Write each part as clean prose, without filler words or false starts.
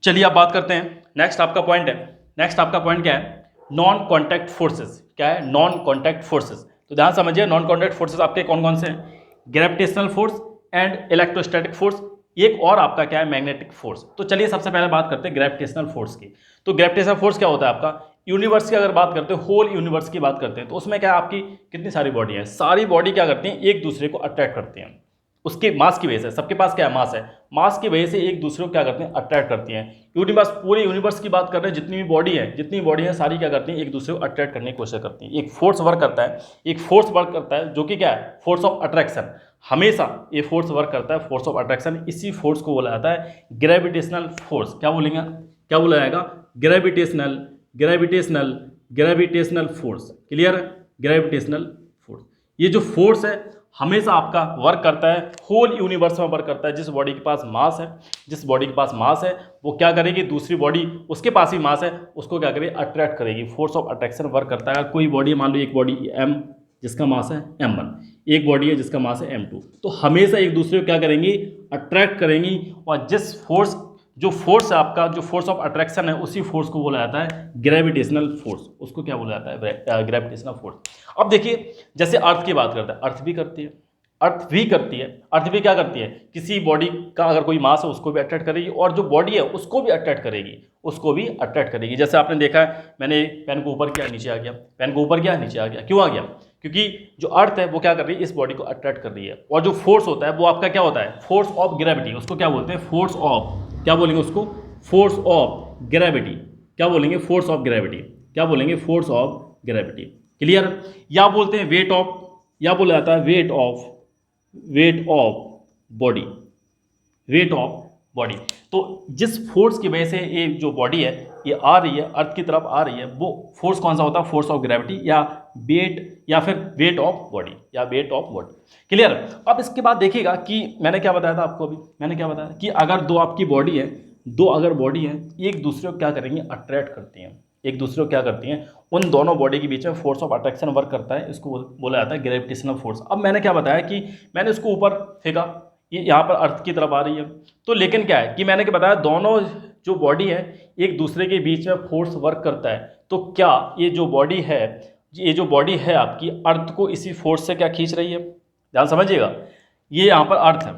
चलिए अब बात करते हैं, नेक्स्ट आपका पॉइंट है, नेक्स्ट आपका पॉइंट क्या है, नॉन कॉन्टैक्ट फोर्सेस। क्या है? Non contact forces. तो ध्यान समझिए, नॉन कॉन्टैक्ट फोर्सेस आपके कौन कौन से हैं? Gravitational force and electrostatic force, एक और आपका क्या है, मैग्नेटिक फोर्स। तो चलिए सबसे पहले बात करते हैं ग्रेविटेशनल फोर्स की। तो ग्रेविटेशनल फोर्स क्या होता है आपका? यूनिवर्स की अगर बात करते हैं, होल यूनिवर्स की बात करते हैं, तो उसमें क्या है, आपकी कितनी सारी बॉडी है, सारी बॉडी क्या करती हैं, एक दूसरे को अट्रैक्ट करती हैं उसके मास की वजह से। सबके पास क्या है, मास है, मास की वजह से एक दूसरे को क्या करते हैं, अट्रैक्ट करती हैं। यूनिवर्स, पूरे यूनिवर्स की बात कर रहे हैं, जितनी भी बॉडी है, जितनी बॉडी है सारी क्या करती हैं, एक दूसरे को अट्रैक्ट करने की कोशिश करती हैं। एक फोर्स वर्क करता है, एक फोर्स वर्क करता है जो कि क्या है, फोर्स ऑफ अट्रैक्शन। हमेशा ये फोर्स वर्क करता है, फोर्स ऑफ अट्रैक्शन। इसी फोर्स को बोला जाता है ग्रेविटेशनल फोर्स। क्या बोलेंगे, क्या बोला जाएगा? Gravitational, gravitational, gravitational force. Clear है? ग्रेविटेशनल फोर्स, ये जो फोर्स है हमेशा आपका वर्क करता है, होल यूनिवर्स में वर्क करता है। जिस बॉडी के पास मास है, जिस बॉडी के पास मास है, वो क्या करेगी, दूसरी बॉडी उसके पास ही मास है, उसको क्या करेगी, अट्रैक्ट करेगी। फोर्स ऑफ अट्रैक्शन वर्क करता है। अगर कोई बॉडी, मान लो एक बॉडी m जिसका मास है m1, एक बॉडी है जिसका मास है m2, तो हमेशा एक दूसरे को क्या करेंगी, अट्रैक्ट करेंगी। और जिस फोर्स, जो फोर्स है आपका, जो फोर्स ऑफ अट्रैक्शन है, उसी फोर्स को बोला जाता है ग्रेविटेशनल फोर्स। उसको क्या बोला जाता है, ग्रेविटेशनल फोर्स। अब देखिए, जैसे अर्थ की बात करते हैं, अर्थ भी करती है, अर्थ भी करती है, अर्थ भी क्या करती है, किसी बॉडी का अगर कोई मास है उसको भी अट्रैक्ट करेगी, और जो बॉडी है उसको भी अट्रैक्ट करेगी, उसको भी अट्रैक्ट करेगी। जैसे आपने देखा है, मैंने पेन को ऊपर किया, नीचे आ गया, पेन को ऊपर किया, नीचे आ गया। क्यों आ गया? क्योंकि जो अर्थ है वो क्या कर रही है, इस बॉडी को अट्रैक्ट कर रही है। और जो फोर्स होता है वो आपका क्या होता है, फोर्स ऑफ ग्रेविटी। उसको क्या बोलते हैं, फोर्स ऑफ, क्या बोलेंगे उसको, फोर्स ऑफ ग्रेविटी। क्या बोलेंगे, फोर्स ऑफ ग्रेविटी। क्या बोलेंगे, फोर्स ऑफ ग्रेविटी। क्लियर? या बोलते हैं वेट ऑफ, या बोला जाता है weight of, weight of body, weight of body. तो जिस फोर्स की वजह से ये जो बॉडी है ये आ रही है, अर्थ की तरफ आ रही है, वो फोर्स कौन सा होता है, फोर्स ऑफ ग्रेविटी, या वेट, या फिर वेट ऑफ बॉडी, या वेट ऑफ बॉडी। क्लियर? अब इसके बाद देखिएगा कि मैंने क्या बताया था आपको, अभी मैंने क्या बताया कि अगर दो आपकी बॉडी है, दो अगर बॉडी है, एक दूसरे को क्या करेंगे, अट्रैक्ट करती हैं, एक दूसरे को क्या करती हैं, उन दोनों बॉडी के बीच में फोर्स ऑफ अट्रैक्शन वर्क करता है। इसको बोला जाता है ग्रेविटेशनल फोर्स। अब मैंने क्या बताया कि मैंने इसको ऊपर फेंका, ये यहाँ पर अर्थ की तरफ आ रही है, तो लेकिन क्या है कि मैंने क्या बताया, दोनों जो बॉडी है एक दूसरे के बीच में फोर्स वर्क करता है। तो क्या ये जो बॉडी है, ये जो बॉडी है आपकी, अर्थ को इसी फोर्स से क्या खींच रही है? ध्यान समझिएगा, ये यहाँ पर अर्थ है,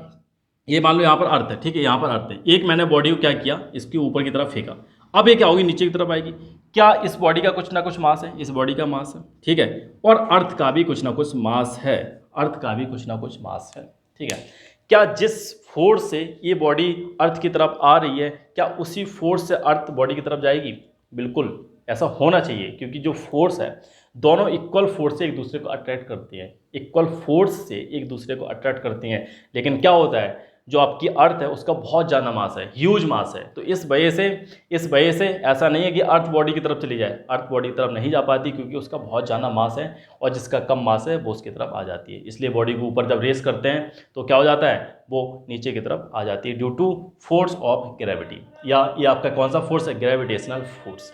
ये मान लो यहाँ पर अर्थ है, ठीक है, यहाँ पर अर्थ है। एक मैंने बॉडी को क्या किया, इसके ऊपर की तरफ फेंका, अब ये क्या होगी, नीचे की तरफ आएगी। क्या इस बॉडी का कुछ ना कुछ मास है, इस बॉडी का मास है, ठीक है, और अर्थ का भी कुछ ना कुछ मास है, अर्थ का भी कुछ ना कुछ मास है, ठीक है। क्या जिस फोर्स से ये बॉडी अर्थ की तरफ आ रही है, क्या उसी फोर्स से अर्थ बॉडी की तरफ जाएगी? बिल्कुल ऐसा होना चाहिए, क्योंकि जो फोर्स है, दोनों इक्वल फोर्स से एक दूसरे को अट्रैक्ट करती हैं, इक्वल फोर्स से एक दूसरे को अट्रैक्ट करती हैं। लेकिन क्या होता है, जो आपकी अर्थ है उसका बहुत ज़्यादा मास है, ह्यूज मास है, तो इस वजह से ऐसा नहीं है कि अर्थ बॉडी की तरफ चली जाए, अर्थ बॉडी की तरफ नहीं जा पाती, क्योंकि उसका बहुत ज़्यादा मास है, और जिसका कम मास है वो उसकी तरफ आ जाती है। इसलिए बॉडी को ऊपर जब रेस करते हैं तो क्या हो जाता है, वो नीचे की तरफ आ जाती है, due to force of gravity. या ये आपका कौन सा फोर्स है, ग्रेविटेशनल फोर्स।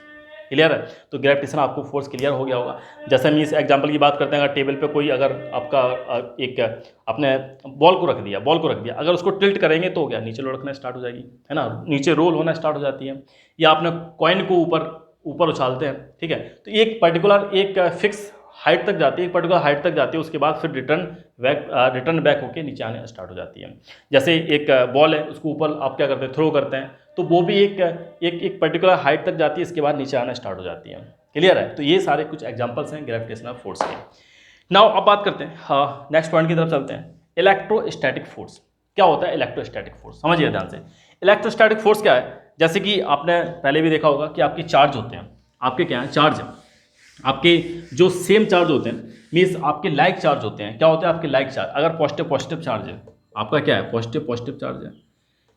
क्लियर है? तो ग्रेविटेशन आपको फोर्स क्लियर हो गया होगा। जैसे हम इस एग्जांपल की बात करते हैं, अगर टेबल पे कोई, अगर आपका एक आपने बॉल को रख दिया, अगर उसको टिल्ट करेंगे तो क्या, नीचे लुढ़कना स्टार्ट हो जाएगी, है ना, नीचे रोल होना स्टार्ट हो जाती है। या आपने कॉइन को ऊपर उछालते हैं, ठीक है, तो एक पर्टिकुलर एक फिक्स हाइट तक जाती है, एक पर्टिकुलर हाइट तक जाती है, उसके बाद फिर रिटर्न बैक होकर नीचे आने स्टार्ट हो जाती है। जैसे एक बॉल है, उसको ऊपर आप क्या करते हैं, थ्रो करते हैं, तो वो भी एक पर्टिकुलर हाइट तक जाती है, इसके बाद नीचे आना स्टार्ट हो जाती है। क्लियर है? तो ये सारे कुछ एग्जांपल्स हैं ग्रेविटेशनल फोर्स के। नाउ अब बात करते हैं, हाँ, नेक्स्ट पॉइंट की तरफ चलते हैं, इलेक्ट्रोस्टैटिक फोर्स। क्या होता है इलेक्ट्रोस्टैटिक फोर्स, समझिए ध्यान से। इलेक्ट्रोस्टैटिक फोर्स क्या है, जैसे कि आपने पहले भी देखा होगा कि आपके चार्ज होते हैं, आपके क्या है, चार्ज है, आपके जो सेम चार्ज होते हैं, मीन्स आपके लाइक चार्ज होते हैं। क्या होते हैं आपके लाइक चार्ज? अगर पॉजिटिव चार्ज है, आपका क्या है, पॉजिटिव चार्ज है,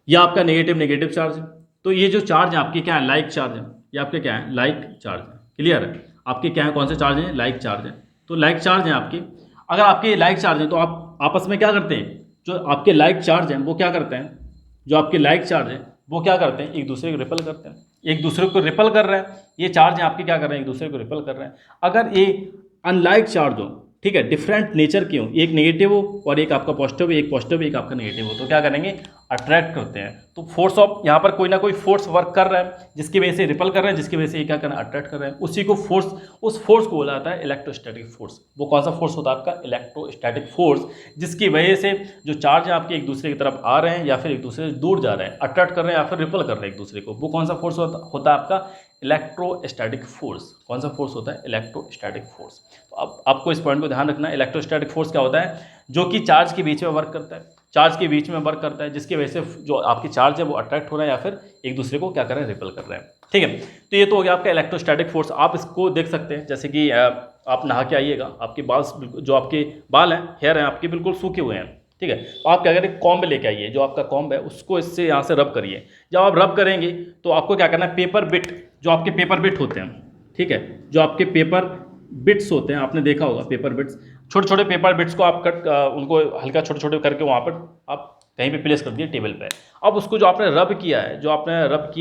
या आपका नेगेटिव चार्ज है, तो ये जो चार्ज है आपके क्या है, लाइक चार्ज है, ये आपके क्या है, लाइक चार्ज है। क्लियर है? आपके क्या है, कौन से चार्ज हैं, लाइक चार्ज है। तो लाइक चार्ज हैं आपके, अगर आपके लाइक चार्ज हैं तो आप आपस में क्या करते हैं, जो आपके लाइक चार्ज हैं वो क्या करते हैं, जो आपके लाइक चार्ज हैं वो क्या करते हैं, एक दूसरे को रिपल करते हैं, एक दूसरे को रिपल कर रहे हैं। ये चार्ज हैं आपके क्या कर रहे हैं, एक दूसरे को रिपल कर रहे हैं। अगर ये अनलाइक चार्ज हो, ठीक है, डिफरेंट नेचर की हो, एक नेगेटिव हो और एक आपका पॉजिटिव, एक पॉजिटिव एक आपका नेगेटिव हो, तो क्या करेंगे, अट्रैक्ट करते हैं। तो फोर्स ऑफ, यहाँ पर कोई ना कोई फोर्स वर्क कर रहा है जिसकी वजह से रिपल कर रहे हैं, जिसकी वजह से ये क्या कर रहे हैं, अट्रैक्ट कर रहे हैं। उसी को फोर्स, उस फोर्स को बोला जाता है इलेक्ट्रोस्टैटिक फोर्स। वो कौन सा फोर्स होता है आपका, इलेक्ट्रोस्टैटिक फोर्स, जिसकी वजह से जो चार्ज है आपके एक दूसरे की तरफ आ रहे हैं या फिर एक दूसरे से दूर जा रहे हैं, अट्रैक्ट कर रहे हैं या फिर रिपल कर रहे हैं एक दूसरे को, वो कौन सा फोर्स होता है आपका, इलेक्ट्रोस्टैटिक फोर्स। कौन सा फोर्स होता है, इलेक्ट्रोस्टैटिक फोर्स। तो अब आपको इस पॉइंट को ध्यान रखना है, इलेक्ट्रोस्टैटिक फोर्स क्या होता है, जो कि चार्ज के बीच में वर्क करता है, चार्ज के बीच में वर्क करता है, जिसकी वजह से जो आपकी चार्ज है वो अट्रैक्ट हो रहा है या फिर एक दूसरे को क्या कर रहे हैं, रिपल कर रहे हैं। ठीक है, तो ये तो हो गया आपका इलेक्ट्रोस्टैटिक फोर्स। आप इसको देख सकते हैं, जैसे कि आप नहा के आइएगा, आपके बाल, जो आपके बाल हैं, हेयर हैं आपके, बिल्कुल सूखे हुए हैं, ठीक है, तो आप क्या करें, कॉम्ब लेके आइए, जो आपका कॉम्ब है उसको इससे यहाँ से रब करिए। जब आप रब करेंगे तो आपको क्या करना है, पेपर बिट, जो आपके पेपर बिट होते हैं, ठीक है, जो आपके पेपर बिट्स होते हैं, आपने देखा होगा पेपर बिट्स, छोटे छोटे पेपर बिट्स को आप उनको हल्का छोटे छोटे करके वहाँ पर आप कहीं पे प्लेस कर दिए टेबल पे। अब उसको जो आपने रब किया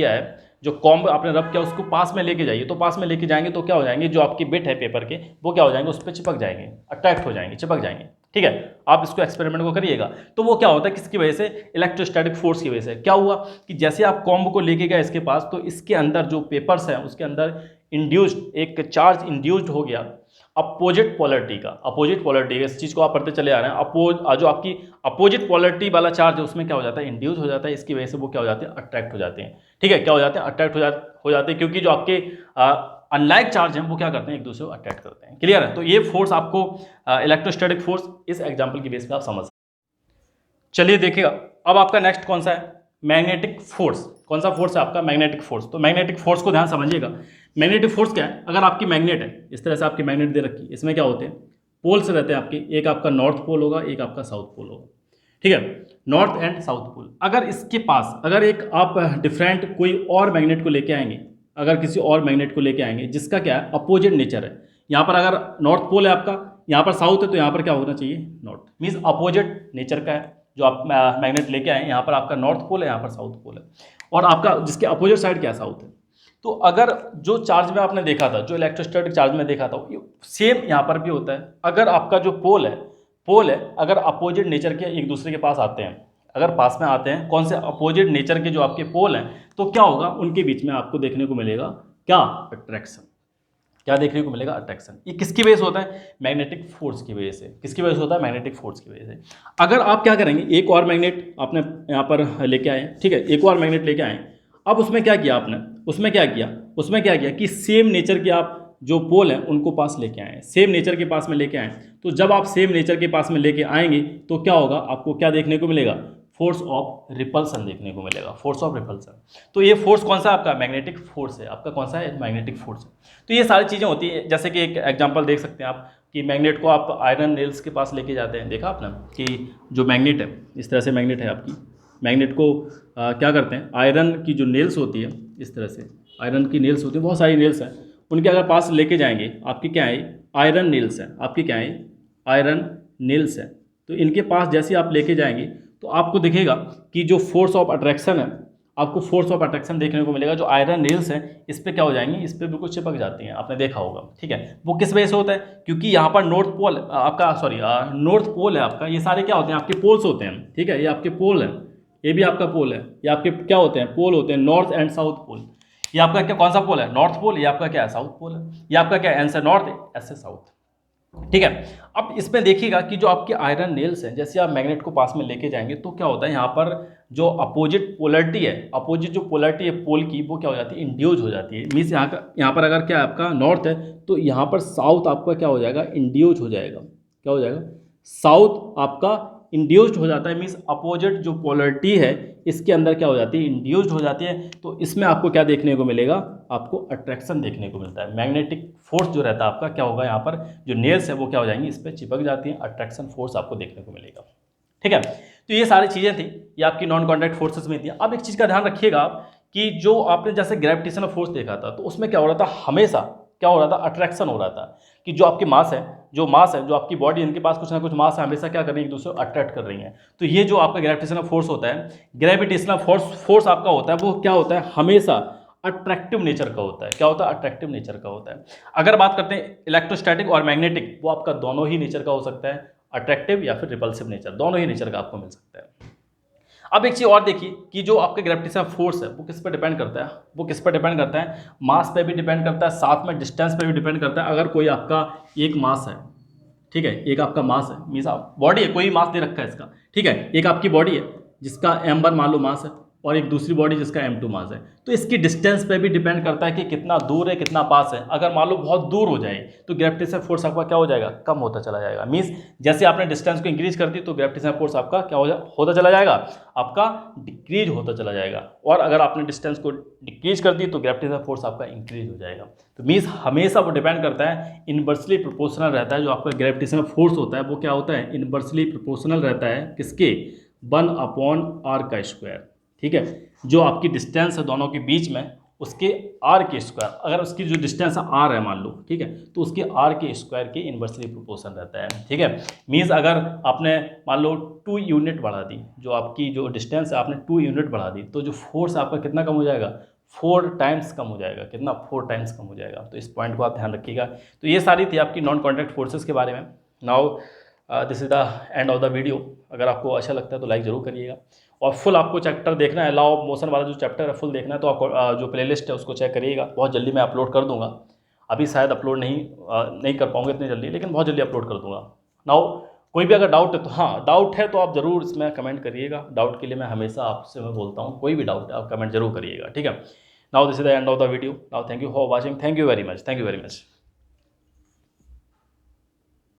है, जो कॉम्ब आपने रब किया, उसको पास में लेके जाइए। तो पास में लेके जाएंगे तो क्या हो जाएंगे, जो आपकी बिट है पेपर के, वो क्या हो जाएंगे, उस पर चिपक जाएंगे, अट्रैक्ट हो जाएंगे, चिपक जाएंगे। ठीक है, आप इसको एक्सपेरिमेंट को करिएगा। तो वो क्या होता है, किसकी वजह से, इलेक्ट्रोस्टैटिक फोर्स की वजह से। क्या हुआ कि जैसे आप कॉम्ब को लेके गए इसके पास, तो इसके अंदर जो पेपर्स हैं उसके अंदर इंड्यूस्ड एक चार्ज इंड्यूस्ड हो गया अपोजिट पोलरिटी का। इस चीज़ को आप पढ़ते चले आ रहे हैं। जो आपकी अपोजिट पोलरिटी वाला चार्ज है उसमें क्या हो जाता है, इंड्यूस हो जाता है। इसकी वजह से वो क्या हो जाते हैं, अट्रैक्ट हो जाते हैं। ठीक है, क्या हो जाते हैं, अट्रैक्ट हो जाते हैं, क्योंकि जो आपके अनलाइक चार्ज हैं वो क्या करते हैं, एक दूसरे को अट्रैक्ट करते हैं। क्लियर है, तो ये फोर्स आपको इलेक्ट्रोस्टैटिक फोर्स इस एग्जाम्पल की बेस पर आप समझ। चलिए देखिएगा, अब आपका नेक्स्ट कौन सा है, मैग्नेटिक फोर्स। कौन सा फोर्स है आपका, मैग्नेटिक फोर्स। तो मैग्नेटिक फोर्स को ध्यान समझिएगा। मैग्नेटिक फोर्स क्या है, अगर आपकी मैग्नेट है, इस तरह से आपकी मैग्नेट दे रखी है, इसमें क्या होते हैं, पोल्स रहते हैं आपके, एक आपका नॉर्थ पोल होगा, एक आपका साउथ पोल होगा। ठीक है, नॉर्थ एंड साउथ पोल। अगर इसके पास, अगर एक आप डिफरेंट कोई और मैग्नेट को लेके आएंगे, अगर किसी और मैग्नेट को लेके आएंगे जिसका क्या है, अपोजिट नेचर है, यहाँ पर अगर नॉर्थ पोल है आपका, यहाँ पर साउथ है, तो यहाँ पर क्या होना चाहिए, नॉर्थ, मीन्स अपोजिट नेचर का है जो आप मैग्नेट लेके आए। यहाँ पर आपका नॉर्थ पोल है, यहाँ पर साउथ पोल है, और आपका जिसके अपोजिट साइड क्या है, साउथ है। तो अगर जो चार्ज में आपने देखा था, जो इलेक्ट्रोस्टैटिक चार्ज में देखा था, सेम यहाँ पर भी होता है। अगर आपका जो पोल है, अगर अपोजिट नेचर के एक दूसरे के पास आते हैं, अगर पास में आते हैं, कौन से, अपोजिट नेचर के जो आपके पोल हैं, तो क्या होगा, उनके बीच में आपको देखने को मिलेगा क्या, अट्रैक्शन। क्या देखने को मिलेगा, अट्रैक्शन। ये किसकी वजह से होता है, मैग्नेटिक फोर्स की वजह से। किसकी वजह से होता है, मैग्नेटिक फोर्स की वजह से। अगर आप क्या करेंगे, एक और मैग्नेट आपने यहाँ पर लेके आए, ठीक है, एक और मैग्नेट लेके आए। अब उसमें क्या किया आपने, उसमें क्या किया कि सेम नेचर के आप जो पोल हैं उनको पास लेके आए, सेम नेचर के पास में लेके आए। तो जब आप सेम नेचर के पास में लेके आएंगे तो क्या होगा, आपको क्या देखने को मिलेगा, फोर्स ऑफ रिपल्सन देखने को मिलेगा, फोर्स ऑफ रिपल्सन। तो ये फोर्स कौन सा आपका, मैग्नेटिक फोर्स है आपका, कौन सा है, मैग्नेटिक फोर्स है। तो ये सारी चीज़ें होती हैं। जैसे कि एक एग्जांपल देख सकते हैं आप कि मैग्नेट को आप आयरन नेल्स के पास लेके जाते हैं, देखा आपने कि जो मैग्नेट है, इस तरह से मैग्नेट है आपकी, मैग्नेट को क्या करते हैं, आयरन की जो नेल्स होती है, इस तरह से आयरन की नेल्स होती है, बहुत सारी नेल्स हैं, उनके अगर पास लेके जाएंगे, आपकी क्या है, आयरन नेल्स हैं, आपकी क्या है, आयरन नेल्स हैं। तो इनके पास जैसे आप लेके जाएंगे तो आपको दिखेगा कि जो फोर्स ऑफ अट्रैक्शन है, आपको फोर्स ऑफ अट्रैक्शन देखने को मिलेगा। जो आयरन नेल्स हैं इस पर क्या हो जाएंगी, इस पर बिल्कुल चिपक जाती हैं, आपने देखा होगा। ठीक है, वो किस वजह से होता है, क्योंकि यहाँ पर नॉर्थ पोल आपका, नॉर्थ पोल है आपका, ये सारे क्या होते हैं, आपके पोल्स होते हैं। ठीक है, ये आपके पोल हैं, ये भी आपका पोल है, ये आपके क्या होते हैं, पोल होते हैं, नॉर्थ एंड साउथ पोल। ये आपका क्या, कौन सा पोल है, नॉर्थ पोल। ये आपका क्या है, साउथ पोल है। ये आपका क्या है, एन से नॉर्थ, एस से साउथ। ठीक है, अब इसमें देखिएगा कि जो आपके आयरन नेल्स हैं, जैसे आप मैग्नेट को पास में लेके जाएंगे तो क्या होता है, यहाँ पर जो अपोजिट पोलरिटी है, अपोजिट जो पोलरिटी है पोल की, वो क्या हो जाती है, इंड्यूज हो जाती है। मीन्स यहाँ पर अगर क्या आपका नॉर्थ है तो यहाँ पर साउथ आपका क्या हो जाएगा, इंड्यूज हो जाएगा। क्या हो जाएगा, साउथ आपका इंड्यूस्ड हो जाता है। मीन्स अपोजिट जो पोलरिटी है इसके अंदर क्या हो जाती है, इंड्यूस्ड हो जाती है। तो इसमें आपको क्या देखने को मिलेगा, आपको अट्रैक्शन देखने को मिलता है। मैग्नेटिक फोर्स जो रहता है आपका, क्या होगा, यहाँ पर जो नेल्स है वो क्या हो जाएंगी, इस पर चिपक जाती हैं, अट्रैक्शन फोर्स आपको देखने को मिलेगा। ठीक है, तो ये सारी चीज़ें थी, ये आपकी नॉन कॉन्टैक्ट फोर्सेस में थी। अब एक चीज़ का ध्यान रखिएगा आप कि जो आपने जैसे ग्रेविटेशनल फोर्स देखा था, तो उसमें क्या हो रहा था, हमेशा क्या हो रहा था, अट्रैक्शन हो रहा था कि जो आपकी मास है, जो आपकी बॉडी, इनके पास कुछ ना कुछ मास है, हमेशा क्या कर रही है, एक दूसरे को अट्रैक्ट कर रही है। तो ये जो आपका ग्रेविटेशनल फोर्स होता है, ग्रेविटेशनल फोर्स आपका होता है, वो क्या होता है, हमेशा अट्रैक्टिव नेचर का होता है। क्या होता है? अट्रैक्टिव नेचर का होता है। अगर बात करते हैं इलेक्ट्रोस्टैटिक और मैग्नेटिक, वो आपका दोनों ही नेचर का हो सकता है, अट्रैक्टिव या फिर रिपल्सिव नेचर, दोनों ही नेचर का आपको मिल सकता है। अब एक चीज़ और देखिए कि जो आपके ग्रेविटेशनल फोर्स है वो किस पर डिपेंड करता है, वो किस पर डिपेंड करता है, मास पे भी डिपेंड करता है, साथ में डिस्टेंस पे भी डिपेंड करता है। अगर कोई आपका एक मास है, ठीक है, एक आपका मास है, मीन्स आप बॉडी है, कोई मास दे रखा है इसका, ठीक है, एक आपकी बॉडी है जिसका m1 मान लो मास है और एक दूसरी बॉडी जिसका m2 मास है, तो इसकी डिस्टेंस पे भी डिपेंड करता है कि कितना दूर है, कितना पास है। अगर मान लो बहुत दूर हो जाए तो ग्रेविटेशनल फोर्स आपका क्या हो जाएगा? कम होता चला जाएगा। मीन्स जैसे आपने डिस्टेंस को इंक्रीज कर दी तो ग्रेविटेशनल फोर्स आपका क्या होता चला जाएगा? आपका डिक्रीज होता चला जाएगा। और अगर आपने डिस्टेंस को डिक्रीज कर दी तो ग्रेविटेशनल फोर्स आपका इंक्रीज हो जाएगा। तो मीन्स हमेशा वो डिपेंड करता है, इनवर्सली प्रोपोर्शनल रहता है। जो आपका ग्रेविटेशनल फोर्स होता है वो क्या होता है? इनवर्सली प्रोपोर्शनल रहता है किसके? 1/r का स्क्वायर, ठीक है, जो आपकी डिस्टेंस है दोनों के बीच में उसके r के स्क्वायर। अगर उसकी जो डिस्टेंस है r है मान लो, ठीक है, तो उसके r के स्क्वायर के इनवर्सली प्रोपोर्शन रहता है, ठीक है। मीन्स अगर आपने मान लो 2 यूनिट बढ़ा दी, जो आपकी जो डिस्टेंस है आपने 2 यूनिट बढ़ा दी, तो जो फोर्स आपका कितना कम हो जाएगा? 4 टाइम्स कम हो जाएगा। कितना? 4 टाइम्स कम हो जाएगा। तो इस पॉइंट को आप ध्यान रखिएगा। तो ये सारी थी आपकी नॉन कॉन्टैक्ट फोर्सेस के बारे में। Now this is the end of the video. अगर आपको अच्छा लगता है तो लाइक ज़रूर करिएगा, और फुल आपको चैप्टर देखना है, लॉ ऑफ मोशन वाला जो चैप्टर है फुल देखना है तो आपको जो प्लेलिस्ट है उसको चेक करिएगा। बहुत जल्दी मैं अपलोड कर दूंगा, अभी शायद अपलोड नहीं कर पाऊंगा इतनी जल्दी, लेकिन बहुत जल्दी अपलोड कर दूंगा। नाउ कोई भी अगर डाउट है तो, हाँ डाउट है तो आप ज़रूर इसमें कमेंट करिएगा। डाउट के लिए मैं हमेशा आपसे मैं बोलता हूँ, कोई भी डाउट है आप कमेंट जरूर करिएगा, ठीक है। Now this is the end of the video. Now thank you for watching, thank you very much, thank you very much.